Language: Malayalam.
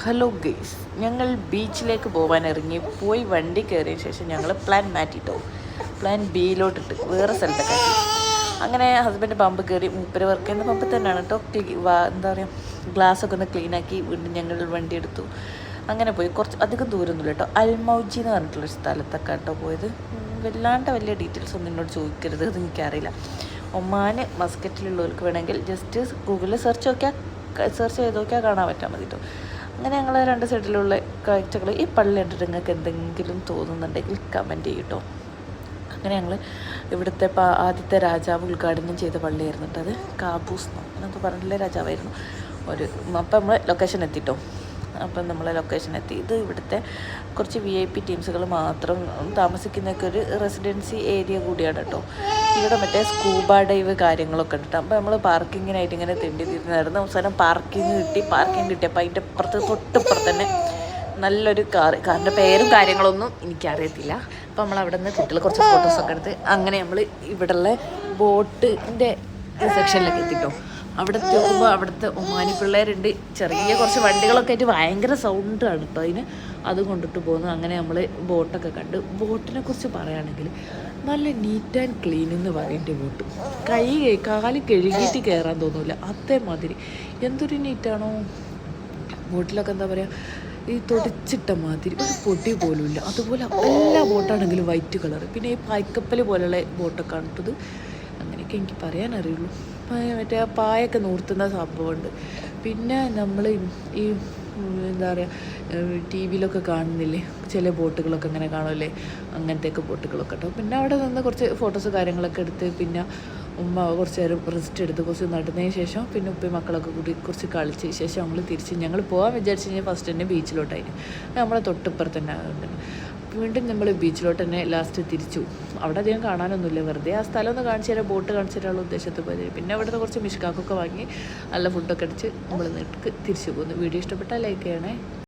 ഹലോ ഗെയ്സ്, ഞങ്ങൾ ബീച്ചിലേക്ക് പോകാൻ ഇറങ്ങി പോയി വണ്ടി കയറിയ ശേഷം ഞങ്ങൾ പ്ലാൻ മാറ്റിയിട്ടോ. പ്ലാൻ ബിയിലോട്ടിട്ട് വേറെ സ്ഥലത്തൊക്കെ ആക്കി. അങ്ങനെ ഹസ്ബൻഡ് പമ്പ് കയറി, മൂപ്പര് വർക്ക് ചെയ്യുന്ന പമ്പ് തന്നെയാണ് കേട്ടോ. എന്താ പറയുക, ഗ്ലാസ്സൊക്കെ ഒന്ന് ക്ലീനാക്കി വീണ്ടും ഞങ്ങൾ വണ്ടി എടുത്തു. അങ്ങനെ പോയി കുറച്ച് അധികം ദൂരമൊന്നുമില്ല കേട്ടോ. അൽമൗജി എന്ന് പറഞ്ഞിട്ടുള്ളൊരു സ്ഥലത്തൊക്കെ കേട്ടോ പോയത്. വല്ലാണ്ട് വലിയ ഡീറ്റെയിൽസ് ഒന്നും എന്നോട് ചോദിക്കരുത്, അത് എനിക്കറിയില്ല. ഒമാൻ മസ്കറ്റിലുള്ളവർക്ക് വേണമെങ്കിൽ ജസ്റ്റ് ഗൂഗിളിൽ സെർച്ച് ചെയ്ത് നോക്കിയാൽ കാണാൻ പറ്റാൽ മതി കേട്ടോ. അങ്ങനെ ഞങ്ങൾ രണ്ട് സൈഡിലുള്ള കാഴ്ചകൾ ഈ പള്ളി കണ്ടിട്ട് നിങ്ങൾക്ക് എന്തെങ്കിലും തോന്നുന്നുണ്ടെങ്കിൽ കമൻറ്റ് ചെയ്യട്ടോ. അങ്ങനെ ഞങ്ങൾ ഇവിടുത്തെ ആദ്യത്തെ രാജാവ് ഉദ്ഘാടനം ചെയ്ത പള്ളിയായിരുന്നു കേട്ടോ. അത് കാബൂസ് എന്നൊക്കെ പറഞ്ഞിട്ടുള്ള രാജാവായിരുന്നു. അപ്പം നമ്മൾ ലൊക്കേഷൻ എത്തിട്ടോ. അപ്പം നമ്മൾ ലൊക്കേഷൻ എത്തി. ഇത് ഇവിടുത്തെ കുറച്ച് VIP ടീംസുകൾ മാത്രം താമസിക്കുന്നൊക്കെ ഒരു റെസിഡൻസി ഏരിയ കൂടിയാണ് കേട്ടോ. ഇവിടെ മറ്റേ സ്കൂബ ഡൈവ് കാര്യങ്ങളൊക്കെ ഉണ്ട്. അപ്പോൾ നമ്മൾ പാർക്കിങ്ങിനായിട്ട് ഇങ്ങനെ തിരിഞ്ഞായിരുന്നു. അവസാനം പാർക്കിംഗ് കിട്ടിയപ്പോൾ അതിൻ്റെ തൊട്ടിപ്പുറത്ത് തന്നെ നല്ലൊരു കാറിൻ്റെ പേരും കാര്യങ്ങളൊന്നും എനിക്കറിയത്തില്ല. അപ്പോൾ നമ്മൾ അവിടെ നിന്ന് കുട്ടികൾ കുറച്ച് ഫോട്ടോസൊക്കെ എടുത്ത് അങ്ങനെ നമ്മൾ ഇവിടെയുള്ള ബോട്ടിൻ്റെ സെക്ഷനിലേക്ക് എത്തിട്ടോ. അവിടെ നോക്കുമ്പോൾ അവിടുത്തെ ഒമാനി പിള്ളേരുണ്ട്, ചെറിയ കുറച്ച് വണ്ടികളൊക്കെ ആയിട്ട് ഭയങ്കര സൗണ്ടാണ് കേട്ടോ അതിന്. അത് കൊണ്ടിട്ട് പോകുന്നു. അങ്ങനെ നമ്മൾ ബോട്ടൊക്കെ കണ്ട്. ബോട്ടിനെ കുറിച്ച് പറയുകയാണെങ്കിൽ നല്ല നീറ്റ് ആൻഡ് ക്ലീൻ എന്ന് പറയേണ്ട ബോട്ട്. കാല് കഴുകിയിട്ട് കയറാൻ തോന്നില്ല, അതേമാതിരി എന്തൊരു നീറ്റാണോ ബോട്ടിലൊക്കെ. എന്താ പറയുക, ഈ തുടച്ചിട്ട മാതിരി ഒരു പൊടി പോലും ഇല്ല. അതുപോലെ എല്ലാ ബോട്ടാണെങ്കിലും വൈറ്റ് കളർ. പിന്നെ ഈ പായ്ക്കപ്പൽ പോലെയുള്ള ബോട്ടൊക്കെ കണ്ടത്. അങ്ങനെയൊക്കെ എനിക്ക് പറയാനറിയുള്ളൂ. മറ്റേ പായൊക്കെ നൂർത്തുന്ന സംഭവമുണ്ട്. പിന്നെ നമ്മൾ ഈ എന്താ പറയുക, TV-യിലൊക്കെ കാണുന്നില്ലേ ചില ബോട്ടുകളൊക്കെ ഇങ്ങനെ കാണുമല്ലേ, അങ്ങനത്തെയൊക്കെ ബോട്ടുകളൊക്കെ കേട്ടോ. പിന്നെ അവിടെ നിന്ന് കുറച്ച് ഫോട്ടോസ് കാര്യങ്ങളൊക്കെ എടുത്ത് പിന്നെ ഉമ്മ കുറച്ച് നേരം റെസ്റ്റ് എടുത്ത് കുറച്ച് നടന്നതിന് ശേഷം പിന്നെ ഉപ്പയും മക്കളൊക്കെ കൂടി കുറച്ച് കളിച്ച ശേഷം ഞങ്ങൾ പോകാൻ വിചാരിച്ച് കഴിഞ്ഞാൽ ഫസ്റ്റ് തന്നെ ബീച്ചിലോട്ടായിരുന്നു. നമ്മളെ തൊട്ടിപ്പുറത്ത് തന്നെ ആകുന്നുണ്ട്. വീണ്ടും നമ്മൾ ബീച്ചിലോട്ട് തന്നെ ലാസ്റ്റ് തിരിച്ചു. അവിടെ അധികം കാണാനൊന്നുമില്ല, വെറുതെ ആ സ്ഥലം ഒന്ന് കാണിച്ചു തരാം, ബോട്ട് കാണിച്ചു തരാനുള്ള ഉദ്ദേശത്തിൽ പോയത്. പിന്നെ അവിടുന്ന് കുറച്ച് മിഷ്കാക്കൊക്കെ വാങ്ങി നല്ല ഫുഡൊക്കെ അടിച്ച് നമ്മൾ തിരിച്ചു പോകുന്നു. വീഡിയോ ഇഷ്ടപ്പെട്ടാൽ ലൈക്ക് ചെയ്യണേ.